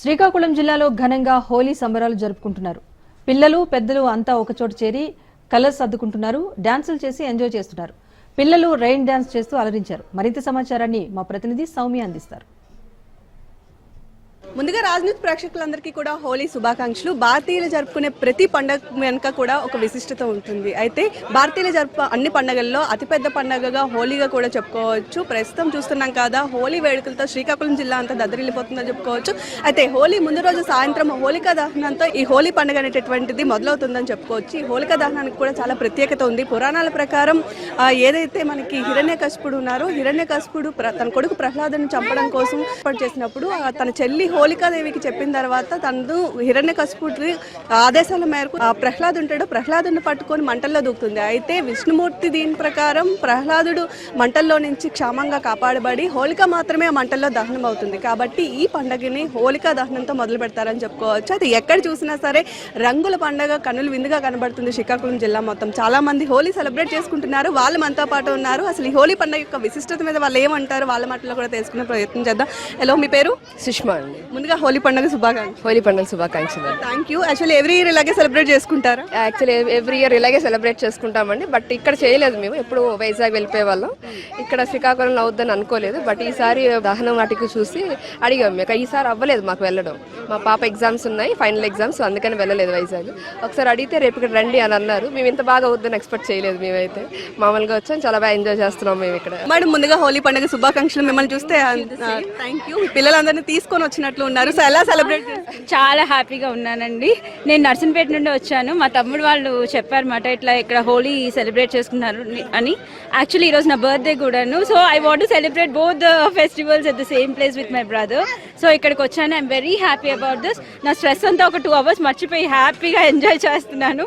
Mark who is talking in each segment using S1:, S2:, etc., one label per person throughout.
S1: శ్రీకాకుళం జిల్లాలో ఘనంగా హోలీ సంబరాలు జరుపుకుంటున్నారు. పిల్లలు పెద్దలు అంతా ఒకచోట చేరి కలర్స్ అద్దుకుంటున్నారు, డాన్సులు చేసి ఎంజాయ్ చేస్తున్నారు. పిల్లలు రెయిన్ డాన్స్ చేస్తూ అలరించారు. మరింత సమాచారాన్ని మా ప్రతినిధి సౌమ్య అందిస్తారు.
S2: ముందుగా రాజనీతి ప్రేక్షకులందరికీ కూడా హోలీ శుభాకాంక్షలు. భారతీయులు జరుపుకునే ప్రతి పండుగ వెనుక కూడా ఒక విశిష్టత ఉంటుంది. అయితే భారతీయులు అన్ని పండుగల్లో అతిపెద్ద పండుగగా హోలీగా కూడా చెప్పుకోవచ్చు. ప్రస్తుతం చూస్తున్నాం కదా, హోలీ వేడుకలతో శ్రీకాకుళం జిల్లా అంతా దద్దరిల్లిపోతుందని చెప్పుకోవచ్చు. అయితే హోలీ ముందు రోజు సాయంత్రం హోలికా దహనంతో ఈ హోలీ పండుగ అనేటటువంటిది మొదలవుతుందని చెప్పుకోవచ్చు. ఈ హోలికా దహనానికి కూడా చాలా ప్రత్యేకత ఉంది. పురాణాల ప్రకారం ఏదైతే మనకి హిరణ్యకశిపుడు ఉన్నారో, హిరణ్యకశిపుడు తన కొడుకు ప్రహ్లాదుని చంపడం కోసం ఏర్పాటు చేసినప్పుడు తన చెల్లి హోలికాదేవికి చెప్పిన తర్వాత తను హిరణ్యకశిపుడి ఆదేశాల మేరకు ప్రహ్లాదు ఉంటాడు, ప్రహ్లాదుని పట్టుకొని మంటల్లో దూకుతుంది. అయితే విష్ణుమూర్తి దీని ప్రకారం ప్రహ్లాదుడు మంటల్లో నుంచి క్షేమంగా కాపాడబడి హోలిక మాత్రమే ఆ మంటల్లో దహనం అవుతుంది. కాబట్టి ఈ పండుగని హోలికా దహనంతో మొదలు పెడతారని చెప్పుకోవచ్చు. అయితే ఎక్కడ చూసినా సరే రంగుల పండుగ కన్నులు విందుగా కనబడుతుంది. శ్రీకాకుళం జిల్లా మొత్తం చాలా మంది హోలీ సెలబ్రేట్ చేసుకుంటున్నారు. వాళ్ళు మనతో పాటు ఉన్నారు. అసలు ఈ హోలీ పండుగ యొక్క విశిష్టత మీద వాళ్ళు ఏమంటారు, వాళ్ళ మాటలో కూడా తెలుసుకునే ప్రయత్నం చేద్దాం. హలో, మీ పేరు?
S3: సుష్మా అండి.
S2: ముందుగా హోలీ పండుగ శుభాకాంక్షలు.
S3: హోలీ పండుగ శుభాకాంక్షలు.
S2: Thank you. Actually every year ఇలాగే సెలబ్రేట్ చేసుకుంటారా?
S3: యాక్చువల్లీ ఎవ్రీ ఇయర్ ఇలాగే సెలబ్రేట్ చేసుకుంటామండి. బట్ ఇక్కడ చేయలేదు, మేము ఎప్పుడు వైజాగ్ వెళ్ళిపోయే వాళ్ళం. ఇక్కడ శ్రీకాకుళంలో అవుద్దని అనుకోలేదు. బట్ ఈసారి దహనం వాటికి చూసి అడిగాం. మీకు ఈసారి అవ్వలేదు మాకు వెళ్ళడం. మా పాప ఎగ్జామ్స్ ఉన్నాయి, ఫైనల్ ఎగ్జామ్స్, అందుకని వెళ్ళలేదు వైజాగ్. ఒకసారి అడిగితే రేపు ఇక్కడ రండి అని అన్నారు. మేము ఇంత బాగా అవుద్దని ఎక్స్పెక్ట్ చేయలేదు. మేమైతే మామూలుగా వచ్చాం, చాలా బాగా ఎంజాయ్ చేస్తున్నాం మేము ఇక్కడ.
S2: మేడం, ముందుగా హోలీ పండుగ శుభాకాంక్షలు. మిమ్మల్ని చూస్తే థ్యాంక్ యూ. పిల్లలందరినీ తీసుకొని వచ్చినట్లు ఉన్నారు. సో ఎలా సెలబ్రేట్?
S4: చాలా హ్యాపీగా ఉన్నానండి. నేను నర్సంపేట నుండి వచ్చాను. మా తమ్ముడు వాళ్ళు చెప్పారన్నమాట, ఇట్లా ఇక్కడ హోలీ సెలబ్రేట్ చేసుకున్నారు అని. యాక్చువల్లీ ఈరోజు నా బర్త్డే కూడాను. So I want to celebrate both the festivals at the same place with my brother. So ఇక్కడికి వచ్చాను. I'm very happy about this. నా స్ట్రెస్ అంతా ఒక 2 hours మర్చిపోయి హ్యాపీగా ఎంజాయ్ చేస్తున్నాను.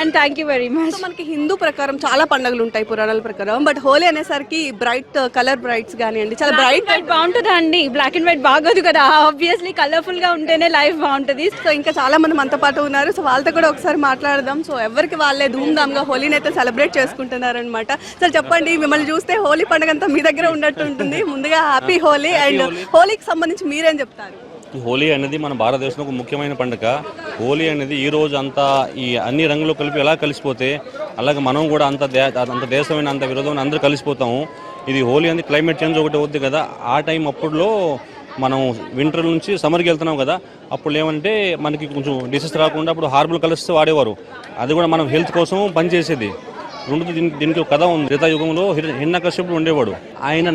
S4: And thank you very much.
S2: మనకి హిందూ ప్రకారం చాలా పండుగలు ఉంటాయి పురాణాల ప్రకారం. బట్ హోలీ అనేసరికి బ్రైట్ కలర్ బ్రైట్స్ కానివ్వండి, చాలా బ్రైట్
S4: బాగుంటుందా అండి? బ్లాక్ అండ్ వైట్ బాగోదు కదా. ఆబ్వియస్లీ కలర్ఫుల్ గా ఉంటేనే లైఫ్ బాగుంటుంది.
S2: సో ఇంకా చాలా మంది మనతో పాటు ఉన్నారు. సో వాళ్ళతో కూడా ఒకసారి మాట్లాడదాం. సో ఎవరికి వాళ్ళే ధూమ్ధామ్ గా హోలీని అయితే సెలబ్రేట్ చేసుకుంటున్నారు అనమాట. సో చెప్పండి, మిమ్మల్ని చూస్తే హోలీ పండుగ అంతా మీ దగ్గర ఉన్నట్టు ఉంటుంది. ముందుగా హ్యాపీ హోలీ. అండ్ హోలీకి సంబంధించి మీరేం చెప్తారు?
S5: హోలీ అనేది మన భారతదేశంలో ఒక ముఖ్యమైన పండుగ. హోలీ అనేది ఈ రోజు అంతా ఈ అన్ని రంగులు కలిపి ఎలా కలిసిపోతే అలాగే మనం కూడా అంత దేశమైన అంత విరోధమైన అందరూ కలిసిపోతాము. ఇది హోలీ అనేది క్లైమేట్ చేంజ్ ఒకటి అవుద్ది కదా, ఆ టైం అప్పుడులో మనం వింటర్ నుంచి సమ్మర్కి వెళ్తున్నాం కదా, అప్పుడు ఏమంటే మనకి కొంచెం డిసీజ్ రాకుండా అప్పుడు హార్బల్ కలర్స్ వాడేవారు. అది కూడా మనం హెల్త్ కోసం పనిచేసేది. దీనికి కథ ఉంది. త్రేతాయుగంలో హిరణ్యకశిపుడు ఉండేవాడు. ఆయన